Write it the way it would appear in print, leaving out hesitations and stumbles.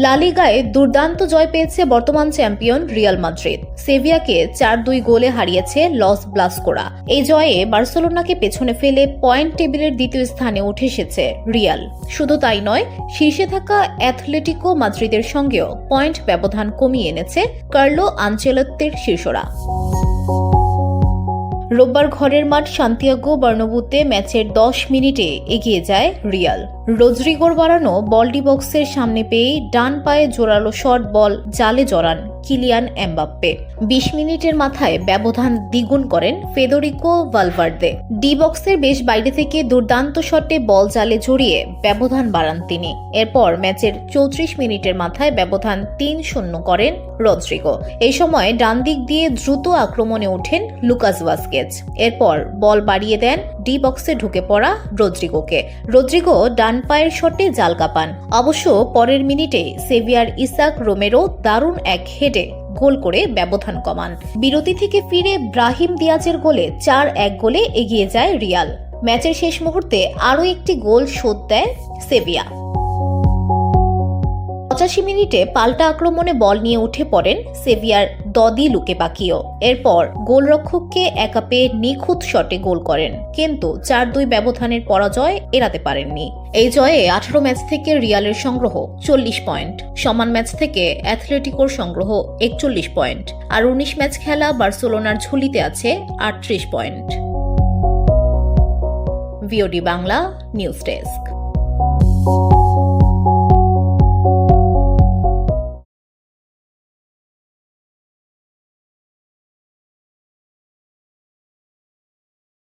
লা লিগায় দুর্দান্ত জয় পেয়েছে বর্তমান চ্যাম্পিয়ন রিয়াল মাদ্রিদ। সেভিয়াকে 4-2 গোলে হারিয়েছে লস ব্লাসকোরা। এই জয়ে বার্সেলোনাকে পেছনে ফেলে পয়েন্ট টেবিলের দ্বিতীয় স্থানে উঠে এসেছে রিয়াল। শুধু তাই নয়, শীর্ষে থাকা অ্যাথলেটিকো মাদ্রিদের সঙ্গেও পয়েন্ট ব্যবধান কমিয়ে এনেছে কার্লো আনচেলত্তির শিষ্যরা। রোববার ঘরের মাঠ সান্তিয়াগো বার্নাব্যুতে ম্যাচের 10 মিনিটে এগিয়ে যায় রিয়াল। রদ্রিগোর বাড়ানো বলটি বক্সের সামনে পেয়েই ডান পায়ে জোরালো শট বল জালে জড়ান কিলিয়ান এমবাপ্পে। 20 মিনিটের মাথায় ব্যবধান দ্বিগুণ করেন ফেদেরিকো ভালভার্দে। ডি বক্সের বেশ বাইরে থেকে দুর্দান্ত শটে বল জালে জড়িয়ে ব্যবধান বাড়ান তিনি। এরপর ম্যাচের 34 মিনিটের মাথায় ব্যবধান 3-0 করেন রদ্রিগো। এই সময় ডান দিক দিয়ে দ্রুত আক্রমণে ওঠেন লুকাস ভাস্কেজ। এরপর বল বাড়িয়ে দেন ডি বক্সে ঢুকে পড়া রদ্রিগোকে। রদ্রিগো ডান পায়ের শটে জাল কাপান। অবশ্য পরের মিনিটে সেভিয়ার ইসাক রোমেরো দারুণ এক হেডে গোল করে ব্যবধান কমান। বিরতি থেকে ফিরে ব্রাহিম দিয়াজের গোলে 4-1 গোলে এগিয়ে যায় রিয়াল। ম্যাচের শেষ মুহূর্তে আরও একটি গোল শোধ দেয় সেভিয়া। 85 মিনিটে পাল্টা আক্রমণে বল নিয়ে উঠে পড়েন সেভিয়ার দদি লুকে পাকিও। এরপর গোলরক্ষককে একা পেয়ে নিখুঁত শটে গোল করেন, কিন্তু 4-2 ব্যবধানের পরাজয় এড়াতে পারেননি। এই জয়ে 18 ম্যাচ থেকে রিয়ালের সংগ্রহ 40 পয়েন্ট, সমান ম্যাচ থেকে অ্যাথলেটিকোর সংগ্রহ 41 পয়েন্ট, আর 19 ম্যাচ খেলা বার্সেলোনার ঝুলিতে আছে 38 point. VOD Bangla news desk.